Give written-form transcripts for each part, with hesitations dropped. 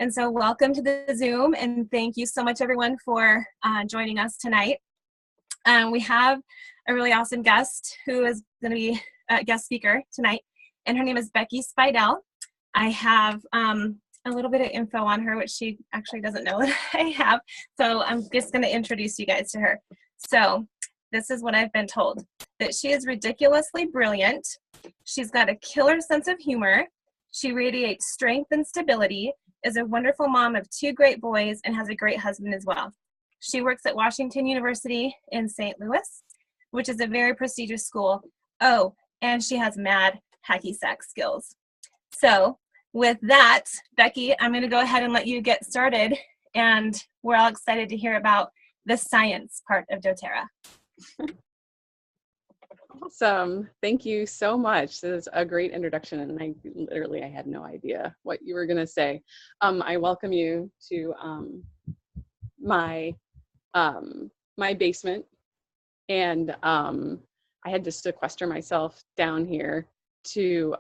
And so welcome to the Zoom, and thank you so much everyone for joining us tonight. We have a really awesome guest who is going to be a guest speaker tonight, and her name is Becky Spidell. I have a little bit of info on her, which she actually doesn't know that I have, so I'm just going to introduce you guys to her. So this is what I've been told, that she is ridiculously brilliant. She's got a killer sense of humor. She radiates strength and stability, is a wonderful mom of 2 great boys, and has a great husband as well. She works at Washington University in St. Louis, which is a very prestigious school. Oh, and she has mad hacky sack skills. So with that, Becky, I'm going to go ahead and let you get started, and we're all excited to hear about the science part of doTERRA. Awesome. Thank you so much. This is a great introduction, and I had no idea what you were going to say. I welcome you to my basement, and I had to sequester myself down here to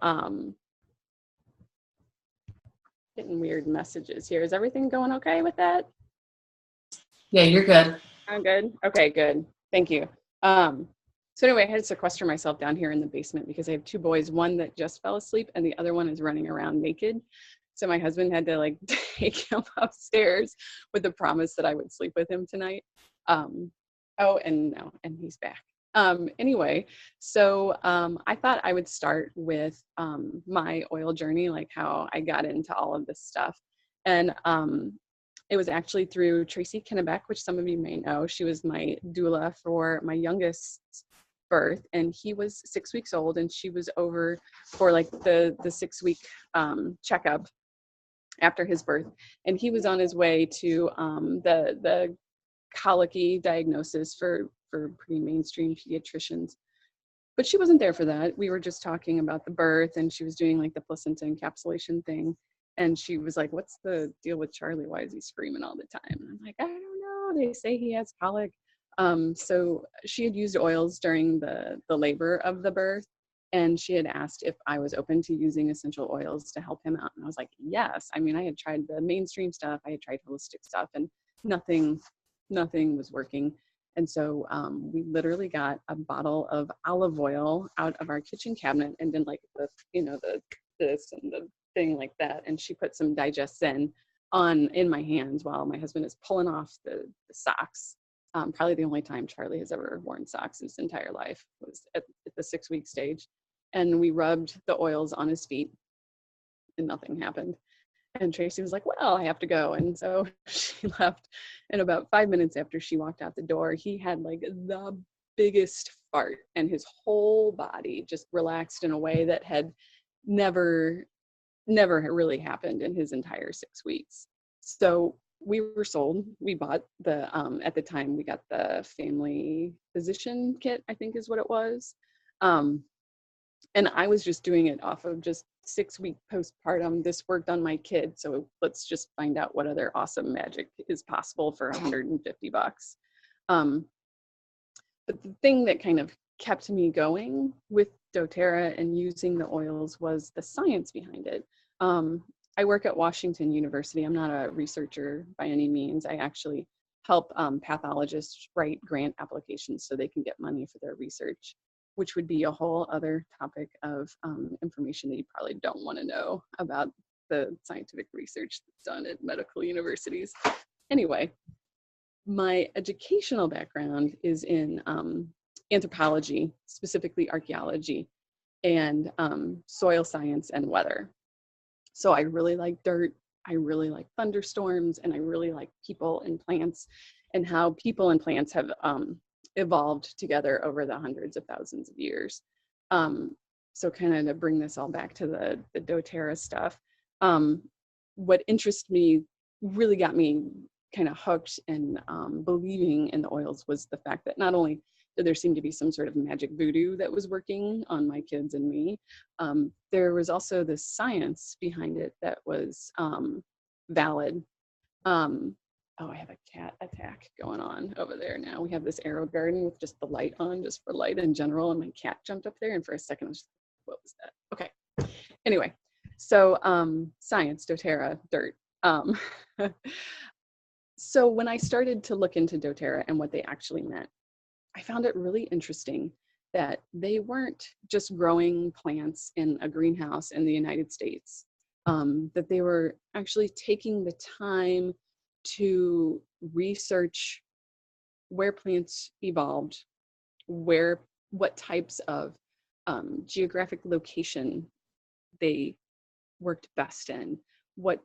getting weird messages here. Is everything going okay with that? Yeah, you're good. I'm good. Okay, good. Thank you. So anyway, I had to sequester myself down here in the basement because I have 2 boys, one that just fell asleep and the other one is running around naked. So my husband had to take him upstairs with the promise that I would sleep with him tonight. And he's back. Anyway, so I thought I would start with my oil journey, like how I got into all of this stuff. And it was actually through Tracy Kennebeck, which some of you may know. She was my doula for my youngest birth, and he was 6 weeks old, and she was over for the 6-week checkup after his birth, and he was on his way to the colicky diagnosis for pretty mainstream pediatricians. But she wasn't there for that. We were just talking about the birth, and she was doing the placenta encapsulation thing. And she was like, "What's the deal with Charlie? Why is he screaming all the time?" And I'm like, "I don't know. They say he has colic." So she had used oils during the labor of the birth, and she had asked if I was open to using essential oils to help him out. And I was like, yes. I mean, I had tried the mainstream stuff. I had tried holistic stuff, and nothing was working. And so we literally got a bottle of olive oil out of our kitchen cabinet and did this and the thing like that. And she put some Digestin in my hands while my husband is pulling off the socks. Probably the only time Charlie has ever worn socks in his entire life was at the 6-week stage. And we rubbed the oils on his feet and nothing happened. And Tracy was like, "Well, I have to go." And so she left. And about 5 minutes after she walked out the door, he had the biggest fart, and his whole body just relaxed in a way that had never really happened in his entire 6 weeks. So we were sold. We bought at the time we got the family physician kit, I think is what it was. And I was just doing it off of just 6-week postpartum. This worked on my kid, so let's just find out what other awesome magic is possible for $150. But the thing that kind of kept me going with doTERRA and using the oils was the science behind it. I work at Washington University. I'm not a researcher by any means. I actually help pathologists write grant applications so they can get money for their research, which would be a whole other topic of information that you probably don't want to know about the scientific research that's done at medical universities. Anyway, my educational background is in anthropology, specifically archaeology, and soil science and weather. So I really like dirt, I really like thunderstorms, and I really like people and plants and how people and plants have evolved together over the hundreds of thousands of years. So kind of to bring this all back to the doTERRA stuff, what interested me, really got me kind of hooked and believing in the oils was the fact that not only did there seem to be some sort of magic voodoo that was working on my kids and me, there was also the science behind it that was valid. Oh, I have a cat attack going on over there now. We have this arrow garden with just the light on, just for light in general, and my cat jumped up there, and for a second I was like, what was that? Okay. Anyway, so science, doTERRA, dirt. Um, so when I started to look into doTERRA and what they actually meant, I found it really interesting that they weren't just growing plants in a greenhouse in the United States, that they were actually taking the time to research where plants evolved, what types of geographic location they worked best in, what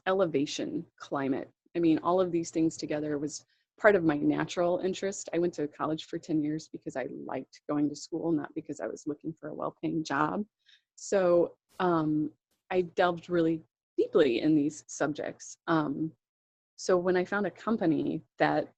elevation, climate. I mean, all of these things together was part of my natural interest. I went to college for 10 years because I liked going to school, not because I was looking for a well-paying job. So I delved really deeply in these subjects. So when I found a company that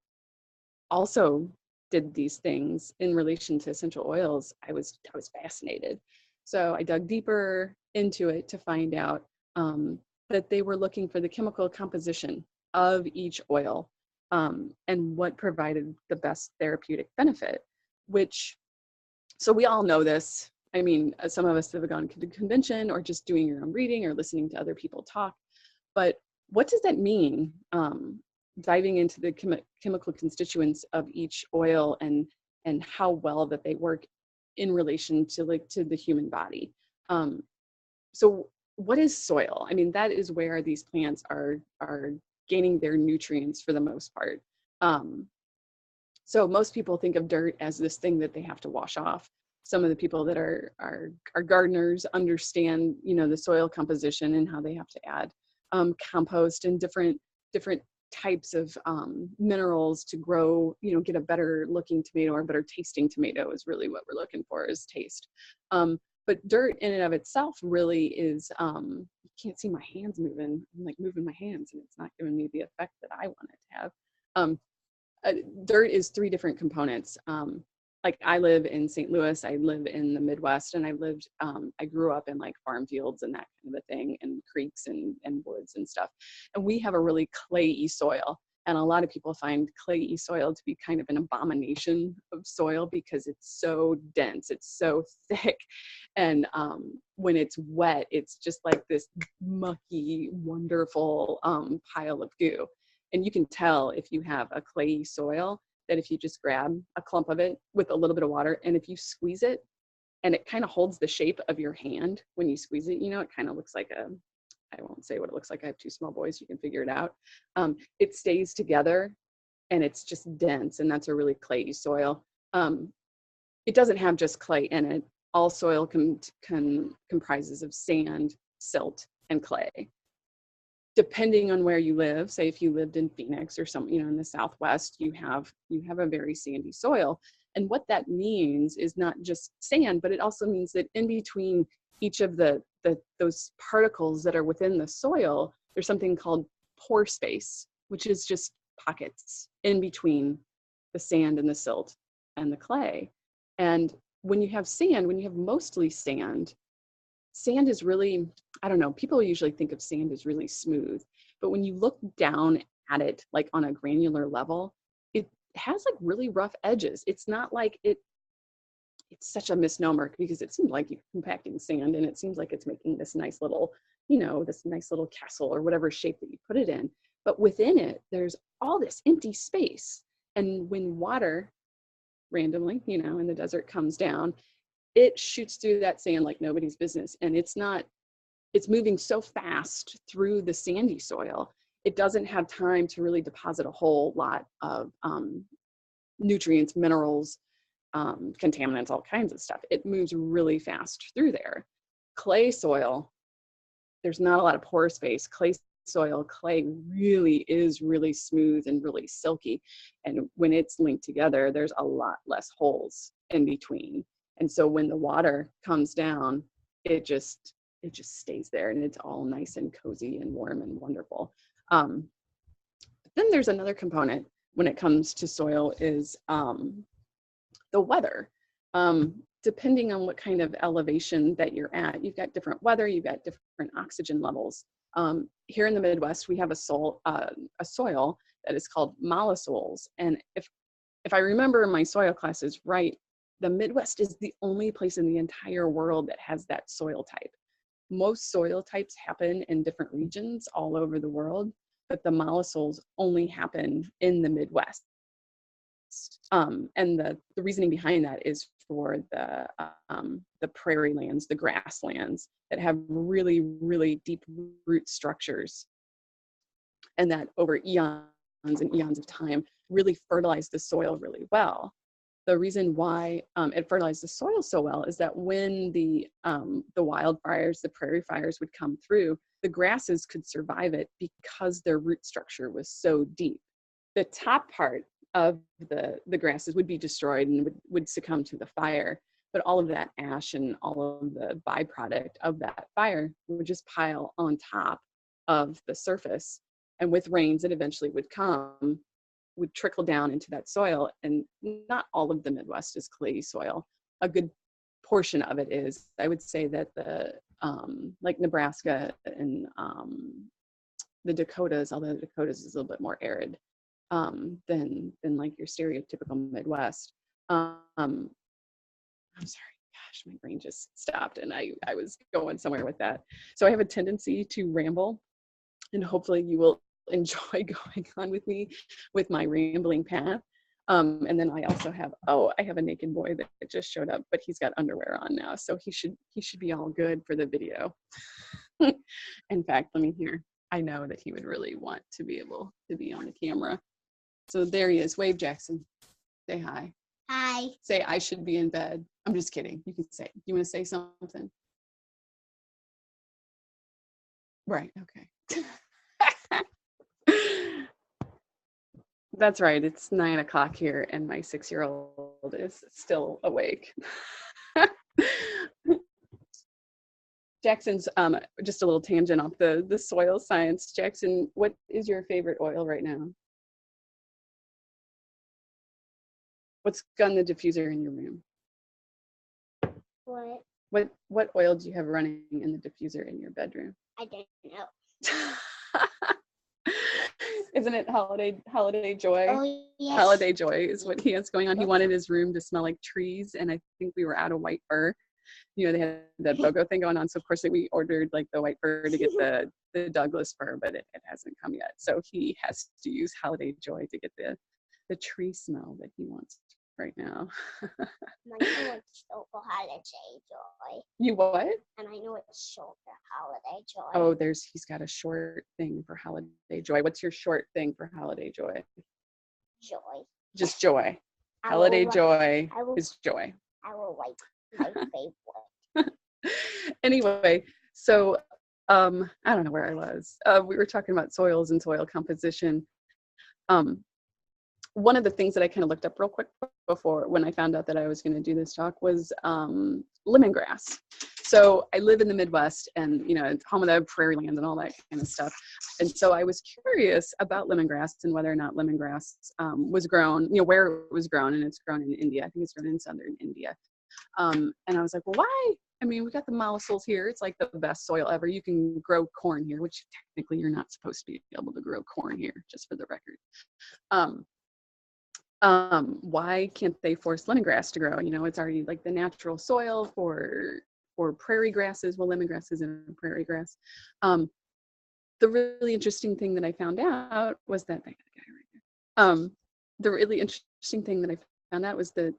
also did these things in relation to essential oils, I was fascinated. So I dug deeper into it to find out that they were looking for the chemical composition of each oil and what provided the best therapeutic benefit, which, so we all know this. I mean, some of us have gone to the convention or just doing your own reading or listening to other people talk, but what does that mean? Diving into the chemical constituents of each oil and how well that they work in relation to the human body. So what is soil? I mean, that is where these plants are gaining their nutrients for the most part. So most people think of dirt as this thing that they have to wash off. Some of the people that are gardeners understand, you know, the soil composition and how they have to add compost and different types of minerals to grow, you know, get a better looking tomato or better tasting tomato is really what we're looking for, is taste. But dirt in and of itself really is, you can't see my hands moving. I'm like moving my hands and it's not giving me the effect that I want it to have. Dirt is 3 different components. Like I live in St. Louis, I live in the Midwest, and I grew up in like farm fields and that kind of a thing, and creeks and woods and stuff. And we have a really clayey soil. And a lot of people find clayey soil to be kind of an abomination of soil because it's so dense, it's so thick. And when it's wet, it's just like this mucky, wonderful pile of goo. And you can tell if you have a clayey soil that if you just grab a clump of it with a little bit of water, and if you squeeze it, and it kind of holds the shape of your hand when you squeeze it, you know, it kind of looks like I won't say what it looks like. I have 2 small boys, you can figure it out. It stays together and it's just dense, and that's a really clayey soil. It doesn't have just clay in it. All soil comprises of sand, silt, and clay. Depending on where you live, say if you lived in Phoenix or some, you know, in the Southwest, you have a very sandy soil. And what that means is not just sand, but it also means that in between each of those particles that are within the soil, there's something called pore space, which is just pockets in between the sand and the silt and the clay. And when you have sand, when you have mostly sand is really, I don't know, people usually think of sand as really smooth, but when you look down at it, like on a granular level, it has like really rough edges. It's not like it's such a misnomer because it seems like you're compacting sand and it seems like it's making this nice little, you know, this nice little castle or whatever shape that you put it in. But within it, there's all this empty space. And when water randomly, you know, in the desert comes down, it shoots through that sand like nobody's business. And it's moving so fast through the sandy soil, it doesn't have time to really deposit a whole lot of nutrients, minerals, contaminants, all kinds of stuff. It moves really fast through there. Clay soil, there's not a lot of pore space. Clay really is really smooth and really silky. And when it's linked together, there's a lot less holes in between. And so when the water comes down, it just stays there and it's all nice and cozy and warm and wonderful. But then there's another component when it comes to soil is the weather. Depending on what kind of elevation that you're at, you've got different weather, you've got different oxygen levels. Here in the Midwest, we have a soil that is called mollisols. And if I remember my soil classes right, the Midwest is the only place in the entire world that has that soil type. most soil types happen in different regions all over the world, but the mollisols only happen in the Midwest. And the reasoning behind that is for the prairie lands, the grasslands that have really, really deep root structures, and that over eons and eons of time really fertilize the soil really well. The reason why it fertilized the soil so well is that when the wildfires, the prairie fires would come through, the grasses could survive it because their root structure was so deep. The top part of the grasses would be destroyed and would succumb to the fire, but all of that ash and all of the byproduct of that fire would just pile on top of the surface, and with rains that eventually would come, would trickle down into that soil. And not all of the Midwest is clay soil. A good portion of it is. I would say that the like Nebraska and the Dakotas, although the Dakotas is a little bit more arid than like your stereotypical Midwest. I'm sorry, gosh, my brain just stopped, and I was going somewhere with that. So I have a tendency to ramble, and hopefully you will enjoy going on with me with my rambling path. And then I also have, I have a naked boy that just showed up, but he's got underwear on now, so he should be all good for the video. In fact, let me hear. I know that he would really want to be able to be on the camera. So there he is. Wave, Jackson. Say hi. Hi. Say, I should be in bed. I'm just kidding. You can say, you want to say something? Right, okay. That's right. It's 9 o'clock here, and my 6-year-old is still awake. Jackson's just a little tangent off the soil science. Jackson, what is your favorite oil right now? What's on the diffuser in your room? What? What oil do you have running in the diffuser in your bedroom? I don't know. Isn't it holiday joy? Oh, yes. Holiday joy is what he has going on. He wanted his room to smell like trees, and I think we were out of white fur. You know, they had that BOGO thing going on, so of course we ordered like the white fur to get the Douglas fir, but it hasn't come yet. So he has to use holiday joy to get the tree smell that he wants right now. And I know it's short for holiday joy. You what? And I know it's short for holiday joy. Oh, he's got a short thing for holiday joy. What's your short thing for holiday joy? Joy. Just joy. I Holiday will joy is joy. I will write my favorite. Anyway, so I don't know where I was. We were talking about soils and soil composition. One of the things that I kind of looked up real quick before when I found out that I was going to do this talk was lemongrass. So I live in the Midwest, and you know, it's home of the prairie land and all that kind of stuff. And so I was curious about lemongrass and whether or not lemongrass was grown, you know, where it was grown, and it's grown in India. I think it's grown in southern India. And I was like, well, why? I mean, we got the mollisols here. It's like the best soil ever. You can grow corn here, which technically you're not supposed to be able to grow corn here, just for the record. Why can't they force lemongrass to grow? You know, it's already like the natural soil for prairie grasses. Well, lemongrass isn't a prairie grass. The really interesting thing that I found out was that the really interesting thing that I found out was that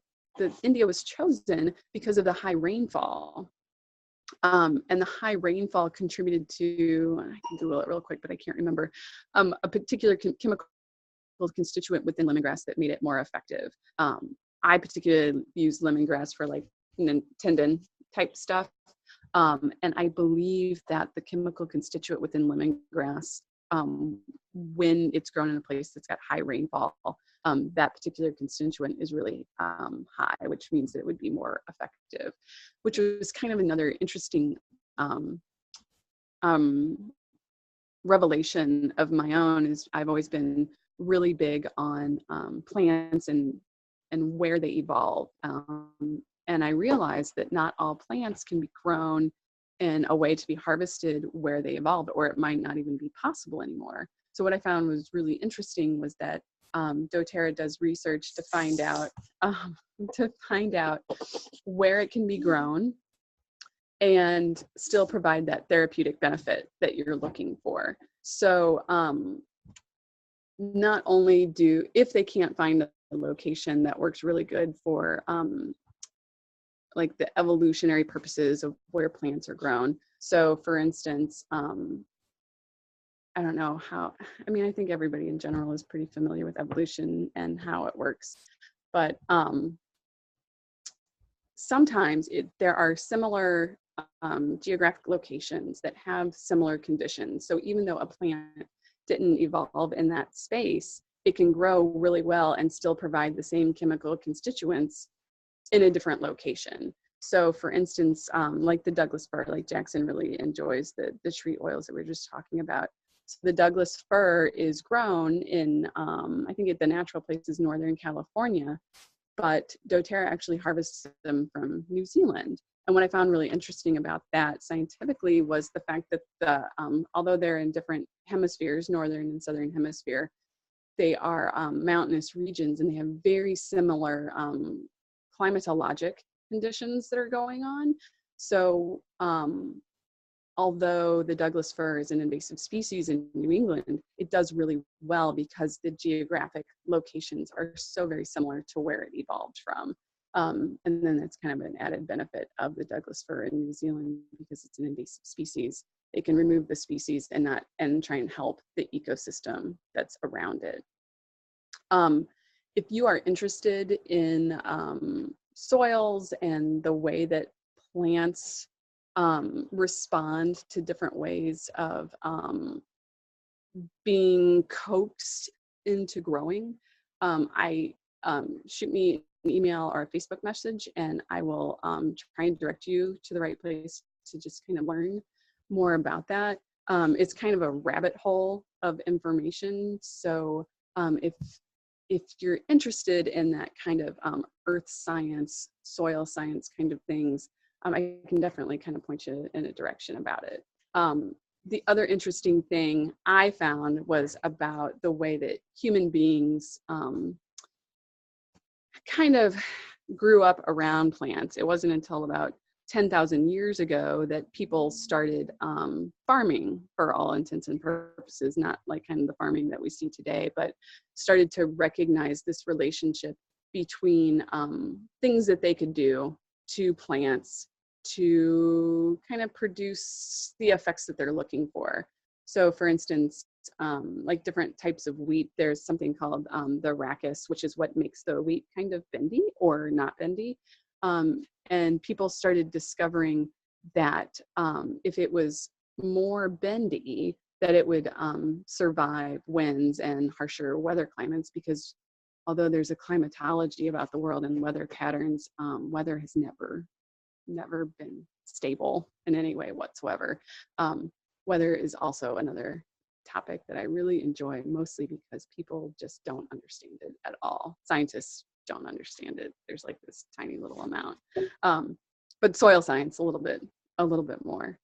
India was chosen because of the high rainfall. And the high rainfall contributed to, I can Google it real quick, but I can't remember, a particular chemical constituent within lemongrass that made it more effective. I particularly use lemongrass for like tendon type stuff. And I believe that the chemical constituent within lemongrass, when it's grown in a place that's got high rainfall, that particular constituent is really high, which means that it would be more effective, which was kind of another interesting revelation of my own. Is I've always been really big on plants and where they evolve. And I realized that not all plants can be grown in a way to be harvested where they evolved, or it might not even be possible anymore. So what I found was really interesting was that doTERRA does research to find out where it can be grown, and still provide that therapeutic benefit that you're looking for. So not only if they can't find a location that works really good for like the evolutionary purposes of where plants are grown. So for instance, I don't know how, I mean, I think everybody in general is pretty familiar with evolution and how it works, but sometimes there are similar geographic locations that have similar conditions. So even though a plant didn't evolve in that space, it can grow really well and still provide the same chemical constituents in a different location. So for instance, like the Douglas fir, like Jackson really enjoys the tree oils that we were just talking about. So the Douglas fir is grown in, I think at the natural place is Northern California, but doTERRA actually harvests them from New Zealand. And what I found really interesting about that scientifically was the fact that although they're in different hemispheres, Northern and Southern hemisphere, they are mountainous regions and they have very similar climatologic conditions that are going on. So although the Douglas fir is an invasive species in New England, it does really well because the geographic locations are so very similar to where it evolved from. And then that's kind of an added benefit of the Douglas fir in New Zealand because it's an invasive species. It can remove the species and try and help the ecosystem that's around it. If you are interested in soils and the way that plants respond to different ways of being coaxed into growing, shoot me an email or a Facebook message and I will try and direct you to the right place to just kind of learn more about that. It's kind of a rabbit hole of information. So if you're interested in that kind of earth science, soil science kind of things, I can definitely kind of point you in a direction about it. The other interesting thing I found was about the way that human beings kind of grew up around plants. It wasn't until about 10,000 years ago that people started farming for all intents and purposes, not like kind of the farming that we see today, but started to recognize this relationship between things that they could do to plants to kind of produce the effects that they're looking for. So for instance, like different types of wheat, there's something called the rachis, which is what makes the wheat kind of bendy or not bendy. And people started discovering that if it was more bendy, that it would survive winds and harsher weather climates, because although there's a climatology about the world and weather patterns, weather has never been stable in any way whatsoever. Weather is also another topic that I really enjoy, mostly because people just don't understand it at all. Scientists don't understand it. There's like this tiny little amount, but soil science a little bit more.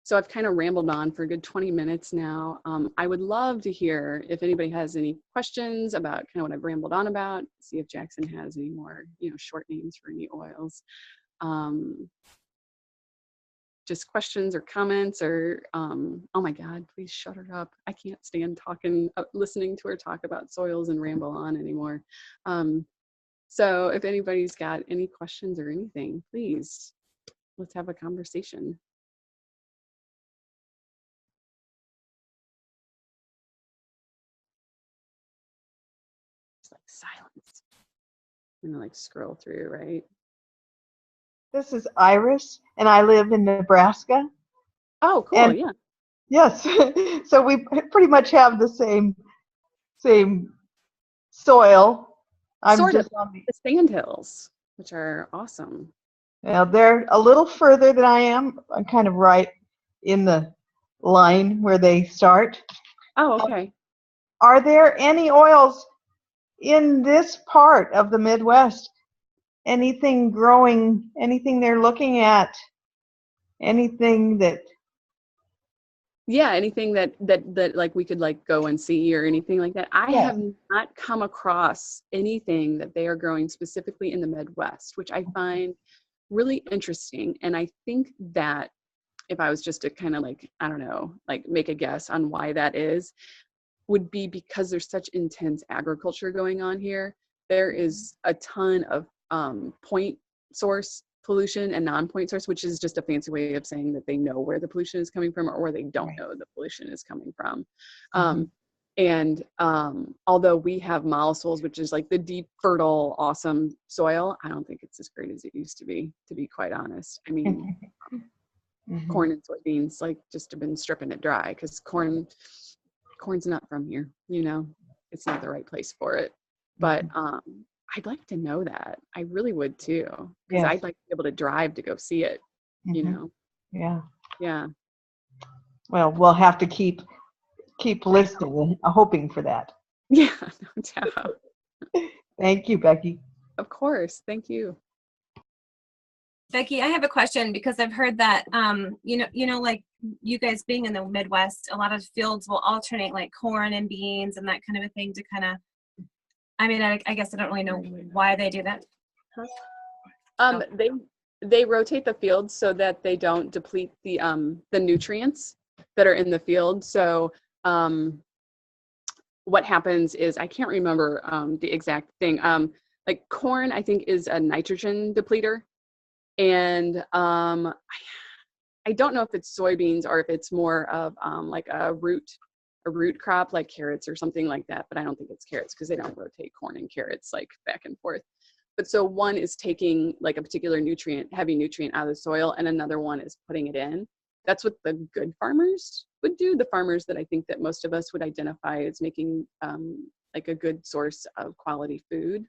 So I've kind of rambled on for a good 20 minutes now. I would love to hear if anybody has any questions about kind of what I've rambled on about. See if Jackson has any more, short names for any oils. Just questions or comments or, oh my God, please shut her up. I can't stand listening to her talk about soils and ramble on anymore. So if anybody's got any questions or anything, please, let's have a conversation. It's like silence. I'm gonna like scroll through, right? This is Iris, and I live in Nebraska. Oh, cool, And yeah. yes, so we pretty much have the same soil. I'm Sort just of on the sandhills, which are awesome. Now they're a little further than I am. I'm kind of right in the line where they start. Oh, okay. Are there any oils in this part of the Midwest? Anything growing, anything they're looking at, anything that... Yeah, anything that like we could like go and see or anything like that. I have not come across anything that they are growing specifically in the Midwest, which I find really interesting. And I think that if I was just to kind of like, I don't know, like make a guess on why that is, would be because there's such intense agriculture going on here. There is a ton of point source pollution and non-point source, which is just a fancy way of saying that they know where the pollution is coming from or where they don't know the pollution is coming from. And although we have mollisols, which is like the deep, fertile, awesome soil, I don't think it's as great as it used to be quite honest. I mean, corn and soybeans like just have been stripping it dry because corn's not from here, you know, it's not the right place for it. But I'd like to know that. I really would too, because I'd like to be able to drive to go see it, you know. Yeah. Well, we'll have to keep listening and hoping for that. Yeah, no doubt. Thank you, Becky. Of course. Thank you. Becky, I have a question because I've heard that, you know, like you guys being in the Midwest, a lot of fields will alternate like corn and beans and that kind of a thing to kind of, I mean, I guess I don't really know why they do that. They rotate the fields so that they don't deplete the nutrients that are in the field. So what happens is, I can't remember the exact thing. Like corn, I think, is a nitrogen depleter. And I don't know if it's soybeans or if it's more of like a root crop like carrots or something like that, but I don't think it's carrots because they don't rotate corn and carrots like back and forth. But so one is taking like a particular heavy nutrient out of the soil, and another one is putting it in. That's what the good farmers would do. The farmers that I think that most of us would identify as making like a good source of quality food.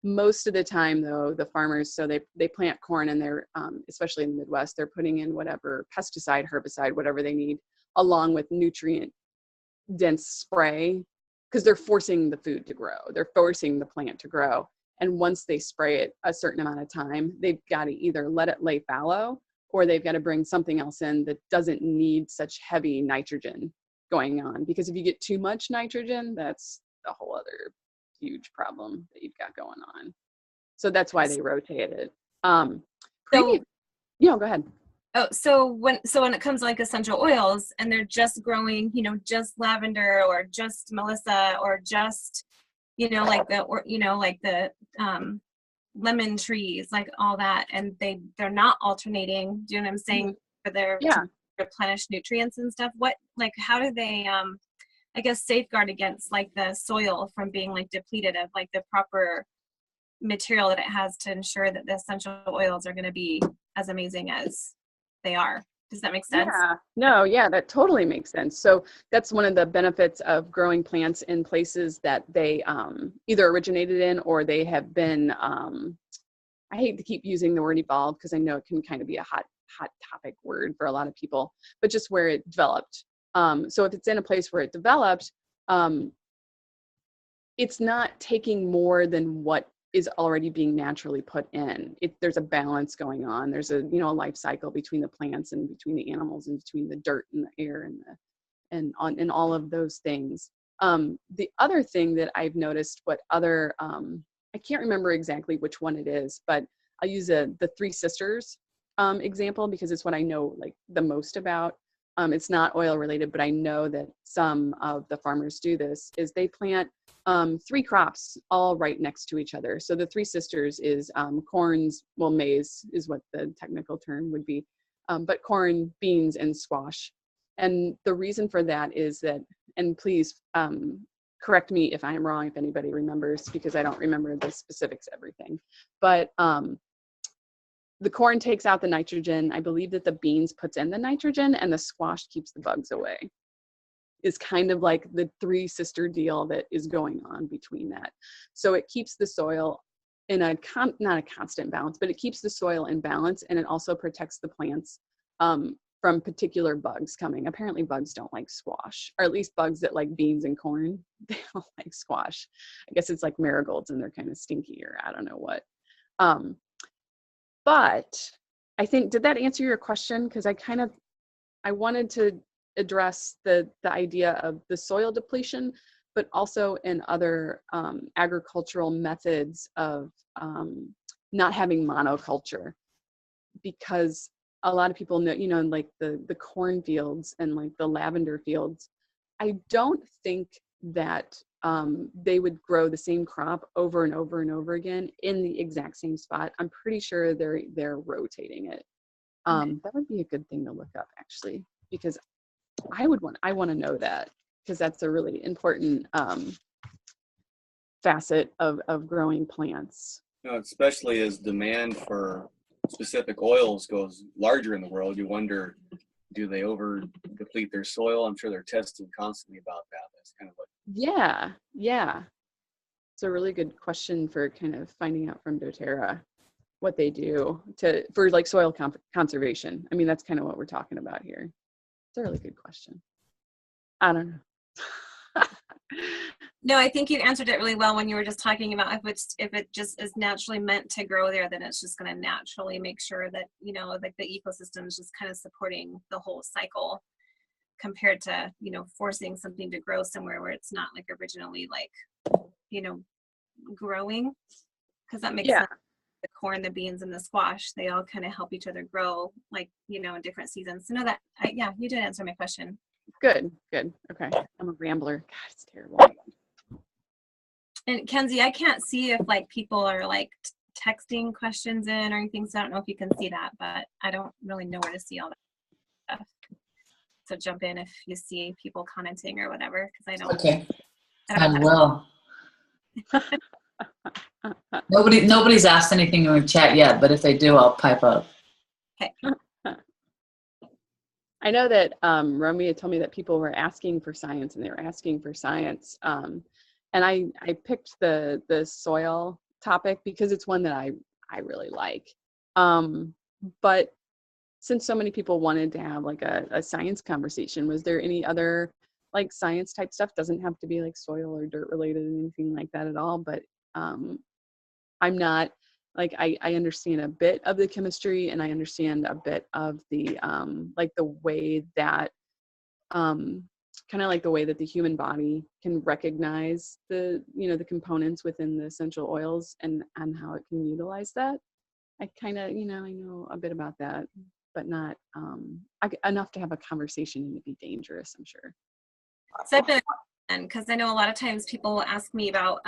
Most of the time though, the farmers, so they plant corn and they're, especially in the Midwest, they're putting in whatever pesticide, herbicide, whatever they need, along with nutrient dense spray, because they're forcing the food to grow. They're forcing the plant to grow. And once they spray it a certain amount of time, they've got to either let it lay fallow or they've got to bring something else in that doesn't need such heavy nitrogen going on. Because if you get too much nitrogen, that's a whole other huge problem that you've got going on. So that's why they rotate it. Go ahead. Oh, so when it comes to like essential oils and they're just growing, you know, just lavender or just Melissa or just, you know, like the lemon trees, like all that, and they're not alternating, do you know what I'm saying, for their to replenish nutrients and stuff. What, like, how do they I guess safeguard against like the soil from being like depleted of like the proper material that it has to ensure that the essential oils are going to be as amazing as they are? Does that make sense? Yeah, that totally makes sense. So that's one of the benefits of growing plants in places that they either originated in or they have been, I hate to keep using the word evolved because I know it can kind of be a hot topic word for a lot of people, but just where it developed. So if it's in a place where it developed, it's not taking more than what is already being naturally put in. There's a balance going on. There's a life cycle between the plants and between the animals and between the dirt and the air and all of those things. The other thing that I've noticed, I can't remember exactly which one it is, but I'll use the Three Sisters example because it's what I know like the most about. It's not oil related, but I know that some of the farmers do this, is they plant 3 crops all right next to each other. So the Three Sisters is maize is what the technical term would be, but corn, beans, and squash. And the reason for that is that, and please correct me if I'm wrong, if anybody remembers, because I don't remember the specifics of everything, but the corn takes out the nitrogen. I believe that the beans puts in the nitrogen and the squash keeps the bugs away. Is kind of like the Three Sister deal that is going on between that. So it keeps the soil in not a constant balance, but it keeps the soil in balance, and it also protects the plants from particular bugs coming. Apparently bugs don't like squash, or at least bugs that like beans and corn, they don't like squash. I guess it's like marigolds and they're kind of stinky, or I don't know what. But I think, did that answer your question? Because I wanted to address the idea of the soil depletion, but also in other agricultural methods of not having monoculture. because a lot of people know, you know, like the cornfields and like the lavender fields, I don't think that they would grow the same crop over and over and over again in the exact same spot. I'm pretty sure they're rotating it. That would be a good thing to look up, actually, because I want to know that, because that's a really important facet of growing plants. You know, especially as demand for specific oils goes larger in the world, you wonder, do they over deplete their soil? I'm sure they're testing constantly about that. That's kind of what. Yeah. It's a really good question for kind of finding out from doTERRA what they do for like soil conservation. I mean, that's kind of what we're talking about here. It's a really good question. I don't know. No, I think you answered it really well when you were just talking about if it just is naturally meant to grow there, then it's just going to naturally make sure that, you know, like the ecosystem is just kind of supporting the whole cycle, compared to, you know, forcing something to grow somewhere where it's not like originally like, you know, growing, because that makes sense. The corn, the beans, and the squash, they all kind of help each other grow, like, you know, in different seasons. So no, yeah, you did answer my question. Good. Okay. I'm a rambler. God, it's terrible. And Kenzie, I can't see if like people are like texting questions in or anything, so I don't know if you can see that, but I don't really know where to see all that stuff. So jump in if you see people commenting or whatever, because I don't. Okay. I don't I will. Nobody's asked anything in the chat yet, but if they do, I'll pipe up. Okay. I know that Romeo told me that people were asking for science, and they were asking for science. And I picked the soil topic because it's one that I really like. But since so many people wanted to have like a science conversation, was there any other like science type stuff? Doesn't have to be like soil or dirt related or anything like that at all, but I'm not like, I understand a bit of the chemistry, and I understand a bit of the like the way that kind of like the way that the human body can recognize the, you know, the components within the essential oils and how it can utilize that. I kind of, you know, I know a bit about that, but not enough to have a conversation and to be dangerous, I'm sure. So I've been, because I know a lot of times people will ask me about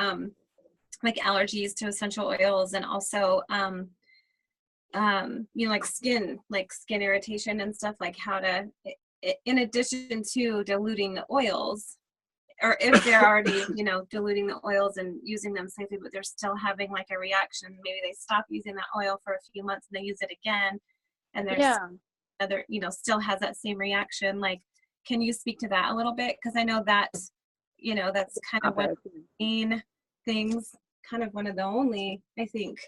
like allergies to essential oils, and also you know, like skin irritation and stuff, like how to, in addition to diluting the oils, or if they're already, you know, diluting the oils and using them safely, but they're still having like a reaction. Maybe they stop using that oil for a few months and they use it again, and there's other, you know, still has that same reaction. Like, can you speak to that a little bit? Because I know that, you know, that's kind of one of the main things, kind of one of the only, I think,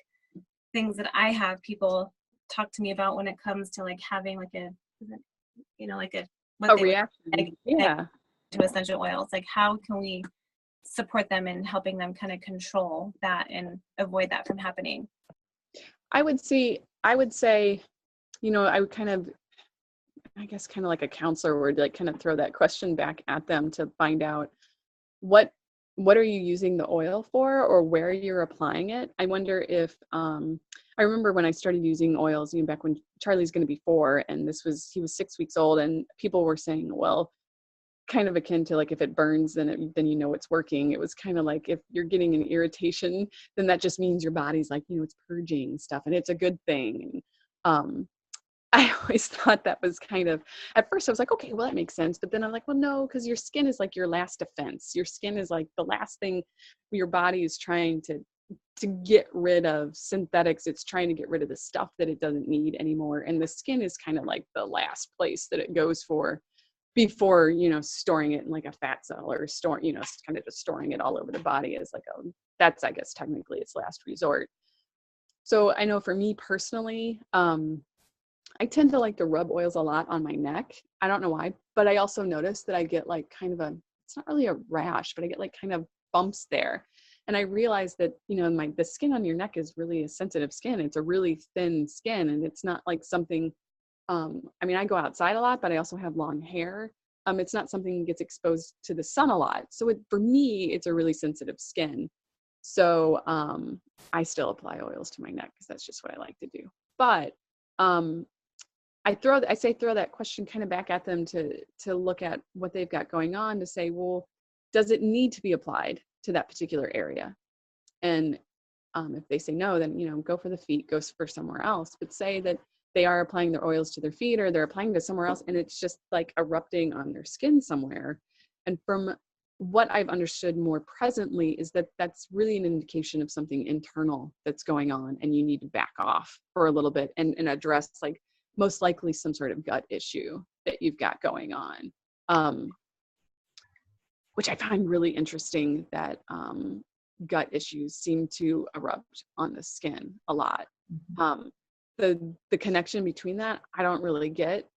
things that I have people talk to me about when it comes to like having like a, you know, like a reaction to essential oils. Like, how can we support them in helping them kind of control that and avoid that from happening? I would say, you know, I would kind of, I guess kind of like a counselor would like kind of throw that question back at them to find out what are you using the oil for, or where you're applying it. I wonder if I remember when I started using oils, you know, back when Charlie's going to be 4, and he was 6 weeks old, and people were saying, well, kind of akin to like, if it burns, then you know it's working. It was kind of like, if you're getting an irritation, then that just means your body's like, you know, it's purging stuff, and it's a good thing. And I always thought that was kind of, at first I was like, okay, well, that makes sense. But then I'm like, well, no, because your skin is like your last defense. Your skin is like the last thing your body is trying to get rid of synthetics. It's trying to get rid of the stuff that it doesn't need anymore. And the skin is kind of like the last place that it goes for before, you know, storing it in like a fat cell, or storing, you know, kind of just storing it all over the body is like that's, I guess, technically its last resort. So I know for me personally, I tend to like to rub oils a lot on my neck. I don't know why, but I also notice that I get like kind of it's not really a rash, but I get like kind of bumps there. And I realize that, you know, the skin on your neck is really a sensitive skin. It's a really thin skin, and it's not like something, I mean, I go outside a lot, but I also have long hair. It's not something that gets exposed to the sun a lot. So for me, it's a really sensitive skin. So I still apply oils to my neck because that's just what I like to do. But I say throw that question kind of back at them to look at what they've got going on, to say, well, does it need to be applied to that particular area? And if they say no, then, go for the feet, go for somewhere else. But say that they are applying their oils to their feet, or they're applying to somewhere else, and it's just like erupting on their skin somewhere. And from what I've understood more presently is that that's really an indication of something internal that's going on, and you need to back off for a little bit and address, like, most likely some sort of gut issue that you've got going on, which I find really interesting, that gut issues seem to erupt on the skin a lot. The connection between that, I don't really get.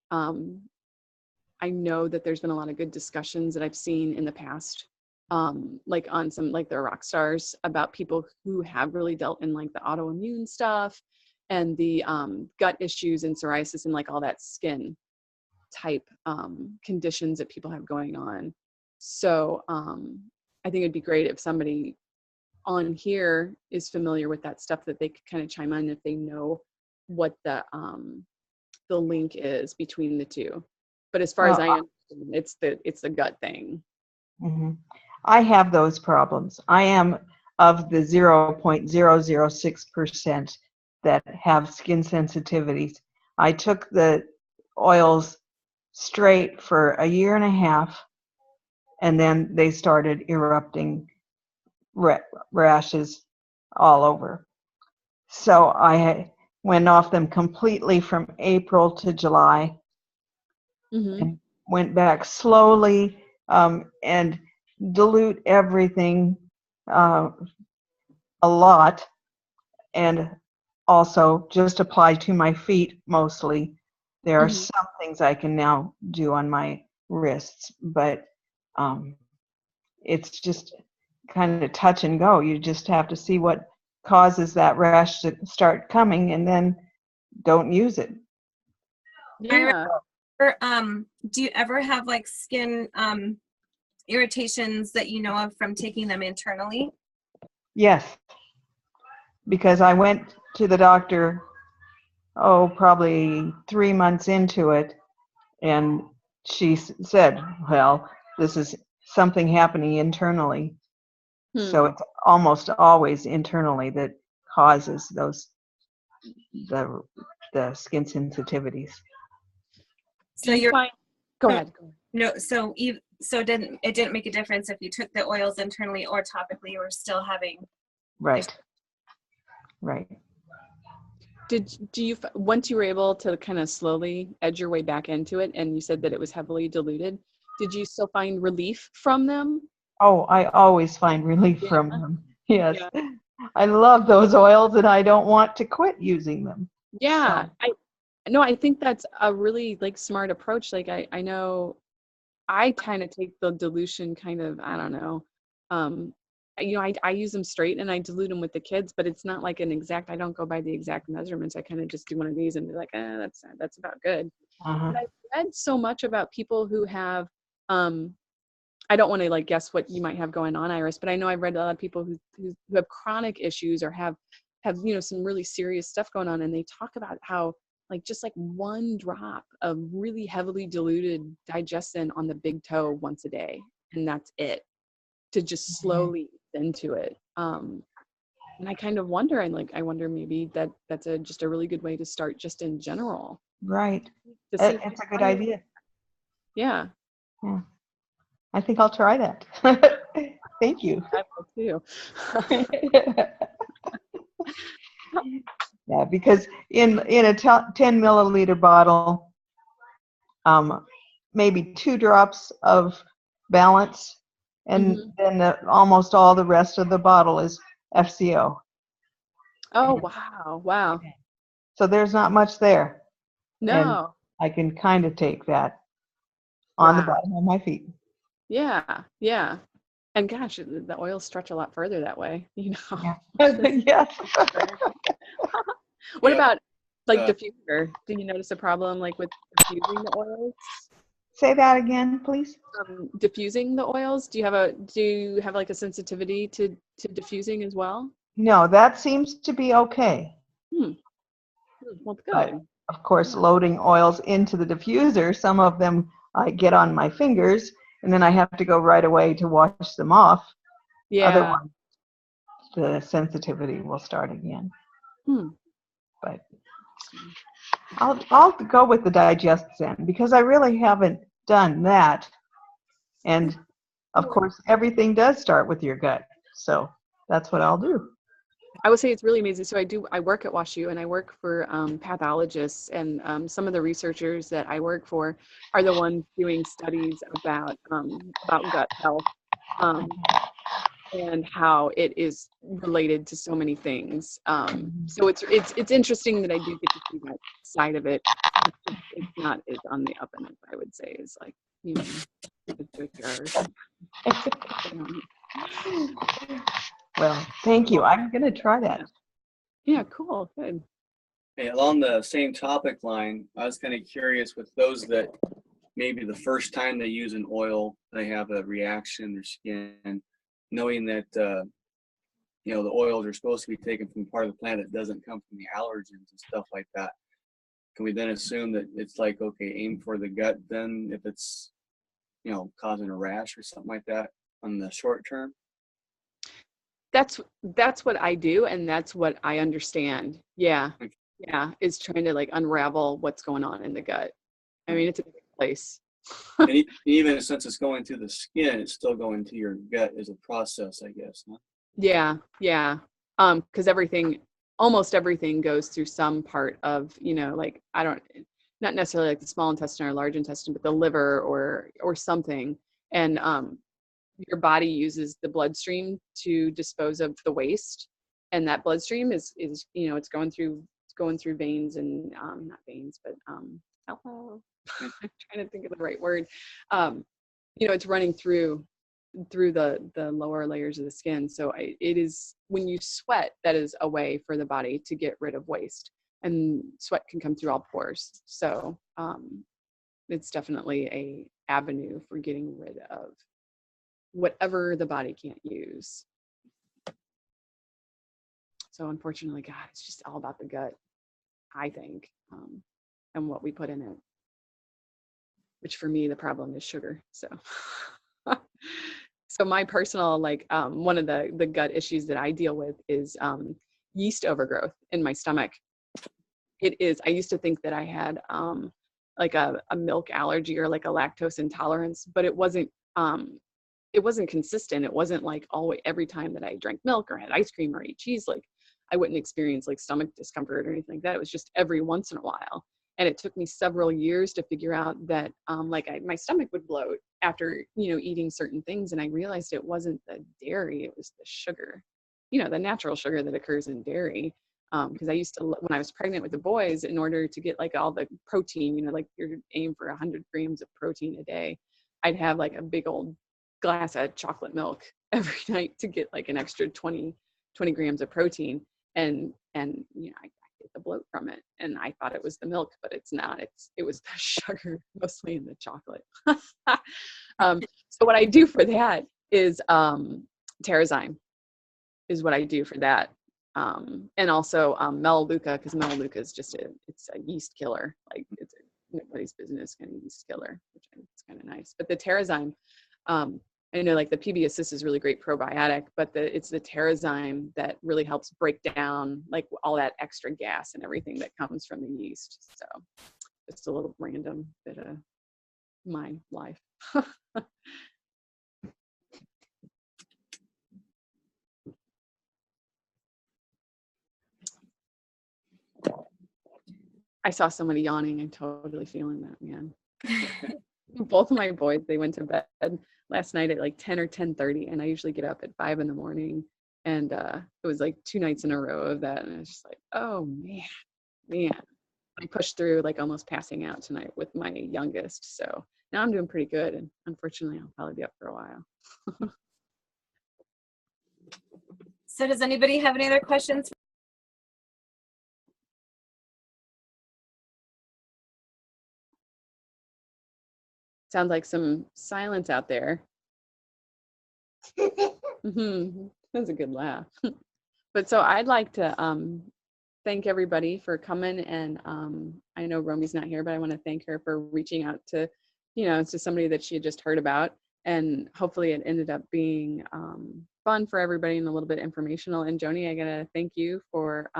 I know that there's been a lot of good discussions that I've seen in the past, like on some, like the rock stars, about people who have really dealt in like the autoimmune stuff and the gut issues and psoriasis and like all that skin type conditions that people have going on. So I think it'd be great if somebody on here is familiar with that stuff, that they could kind of chime in if they know what the link is between the two. But as far as I understand, it's the gut thing. Mm-hmm. I have those problems. I am of the 0.006% that have skin sensitivities. I took the oils straight for a year and a half, and then they started erupting rashes all over. So I went off them completely from April to July, and went back slowly, and dilute everything a lot, and also just apply to my feet mostly. There are some things I can now do on my wrists, but it's just kind of touch and go. You just have to see what causes that rash to start coming, and then don't use it. Yeah. Do you ever have like skin irritations that you know of from taking them internally? Yes, because I went to the doctor, probably 3 months into it, and she said, well, this is something happening internally. So it's almost always internally that causes those the skin sensitivities. So you're go ahead. no. So it didn't make a difference if you took the oils internally or topically. You were still having Right. Do you, once you were able to kind of slowly edge your way back into it, and you said that it was heavily diluted, did you still find relief from them? Oh, I always find relief from them. Yes. Yeah. I love those oils, and I don't want to quit using them. Yeah. So. I think that's a really like smart approach. Like I know I kind of take the dilution kind of, I don't know. I use them straight and I dilute them with the kids, but it's not like an exact, I don't go by the exact measurements. I kind of just do one of these and be like, that's about good. But I've read so much about people who have, I don't want to like guess what you might have going on, Iris, but I know I've read a lot of people who have chronic issues or have some really serious stuff going on, and they talk about how like just like one drop of really heavily diluted digestin on the big toe once a day, and that's it, to just slowly ease into it. And I kind of wonder, I wonder maybe that's just a really good way to start just in general. Right. It's a good idea. Yeah. Yeah. I think I'll try that. Thank you. I will too. Yeah, because in a 10 milliliter bottle, maybe 2 drops of Balance, and then almost all the rest of the bottle is FCO. Oh, wow. So there's not much there. No. And I can kind of take that on the bottom of my feet. Yeah. And gosh, the oils stretch a lot further that way, you know. Yeah. Yes. What about like diffuser? Do you notice a problem like with diffusing the oils? Say that again, please. Diffusing the oils. Do you have like a sensitivity to diffusing as well? No, that seems to be okay. Well, good. of course, loading oils into the diffuser. Some of them I get on my fingers, and then I have to go right away to wash them off. Yeah. Other ones, the sensitivity will start again. But I'll go with the Digest Zen because I really haven't done that. And of course, everything does start with your gut. So that's what I'll do. I would say it's really amazing. So I work at WashU, and I work for pathologists, and some of the researchers that I work for are the ones doing studies about gut health, and how it is related to so many things. So it's interesting that I do get to see that side of it. It's not as on the up and up, I would say, is like, you know, the DoTerra. Well, thank you. I'm going to try that. Yeah, cool, good. Hey, along the same topic line, I was kind of curious with those that maybe the first time they use an oil, they have a reaction in their skin, knowing that you know, the oils are supposed to be taken from part of the plant that doesn't come from the allergens and stuff like that. Can we then assume that it's like, okay, aim for the gut then if it's, you know, causing a rash or something like that on the short term? That's what I do, and that's what I understand. Yeah. Yeah, is trying to like unravel what's going on in the gut. I mean, it's a big place. And even since it's going through the skin, it's still going to your gut as a process, I guess. Huh? Yeah. Because almost everything goes through some part of, you know, like not necessarily like the small intestine or large intestine, but the liver or something. And your body uses the bloodstream to dispose of the waste, and that bloodstream is you know, it's going through veins and not veins, but hello. I'm trying to think of the right word. You know, it's running through the lower layers of the skin. So it is, when you sweat, that is a way for the body to get rid of waste, and sweat can come through all pores. So it's definitely a avenue for getting rid of whatever the body can't use. So unfortunately, God, it's just all about the gut, I think, and what we put in it, which for me, the problem is sugar. So, so my personal, like, one of the gut issues that I deal with is yeast overgrowth in my stomach. I used to think that I had like a milk allergy or like a lactose intolerance, but it wasn't consistent. It wasn't like always every time that I drank milk or had ice cream or ate cheese, like I wouldn't experience like stomach discomfort or anything like that. It was just every once in a while. And it took me several years to figure out that my stomach would bloat after, you know, eating certain things. And I realized it wasn't the dairy, it was the sugar, you know, the natural sugar that occurs in dairy. Because I used to, when I was pregnant with the boys, in order to get like all the protein, you know, like you're aim for 100 grams of protein a day, I'd have like a big old glass of chocolate milk every night to get like an extra 20 grams of protein. And you know, I get the bloat from it. And I thought it was the milk, but it's not. It was the sugar, mostly in the chocolate. So what I do for that is Terrazyme is what I do for that. And also Melaleuca, because Melaleuca is just it's a yeast killer. Like it's nobody's business kind of yeast killer, which is kind of nice. But the Terrazyme, I know like the PB Assist is really great probiotic, but it's the Terrazyme that really helps break down like all that extra gas and everything that comes from the yeast. So just a little random bit of my life. I saw somebody yawning. I'm totally feeling that, man. Both of my boys, they went to bed last night at like 10 or 10:30, and I usually get up at 5 in. And it was like 2 nights in a row of that. And I was just like, oh man. I pushed through like almost passing out tonight with my youngest. So now I'm doing pretty good. And unfortunately, I'll probably be up for a while. So does anybody have any other questions? Sounds like some silence out there. That's a good laugh. But so I'd like to thank everybody for coming. And I know Romy's not here, but I want to thank her for reaching out to, to somebody that she had just heard about. And hopefully it ended up being fun for everybody and a little bit informational. And Joni, I gotta thank you for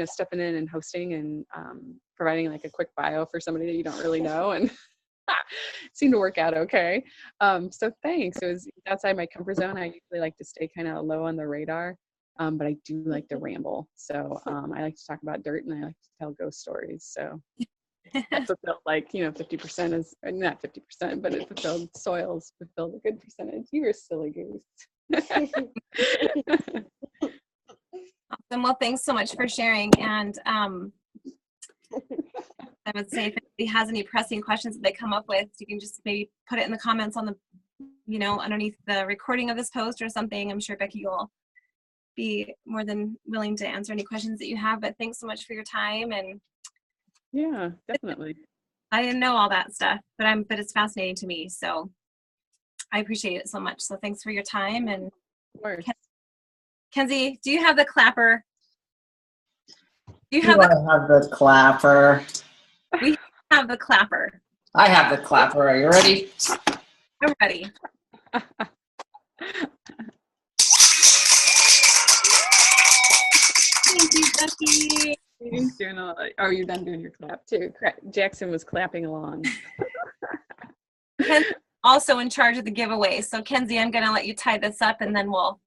stepping in and hosting and providing like a quick bio for somebody that you don't really know, and seemed to work out okay. So thanks. It was outside my comfort zone. I usually like to stay kind of low on the radar, but I do like to ramble. So I like to talk about dirt and I like to tell ghost stories. So it fulfilled 50% is not 50%, but it fulfilled soils, fulfilled a good percentage. You were a silly goose. Awesome. Well, thanks so much for sharing. And I would say if anybody has any pressing questions that they come up with, you can just maybe put it in the comments on the, underneath the recording of this post or something. I'm sure Becky will be more than willing to answer any questions that you have. But thanks so much for your time. And yeah, definitely. I didn't know all that stuff, but it's fascinating to me. So I appreciate it so much. So thanks for your time. And of course. Kenzie, do you have the clapper? I have the clapper? We have the clapper. I have the clapper. Are you ready? I'm ready. Thank you, Becky. Oh, you're done doing your clap too. Jackson was clapping along. Kenzie's also in charge of the giveaway. So Kenzie, I'm going to let you tie this up and then we'll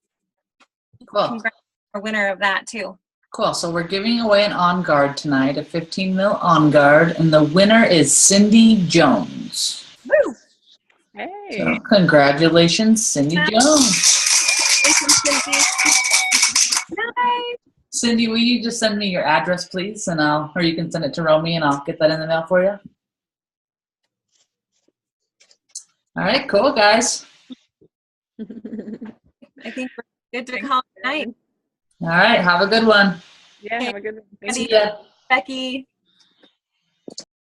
congratulate our winner of that too. Cool. So we're giving away an On Guard tonight, a 15 mil On Guard, and the winner is Cindy Jones. Woo! Hey. So congratulations, Cindy Jones. Thank you, Cindy. Bye. Cindy, will you just send me your address, please, and or you can send it to Romy, and I'll get that in the mail for you. All right, cool, guys. I think we're good to call it night. All right, have a good one. Yeah, have a good one. See ya. Becky.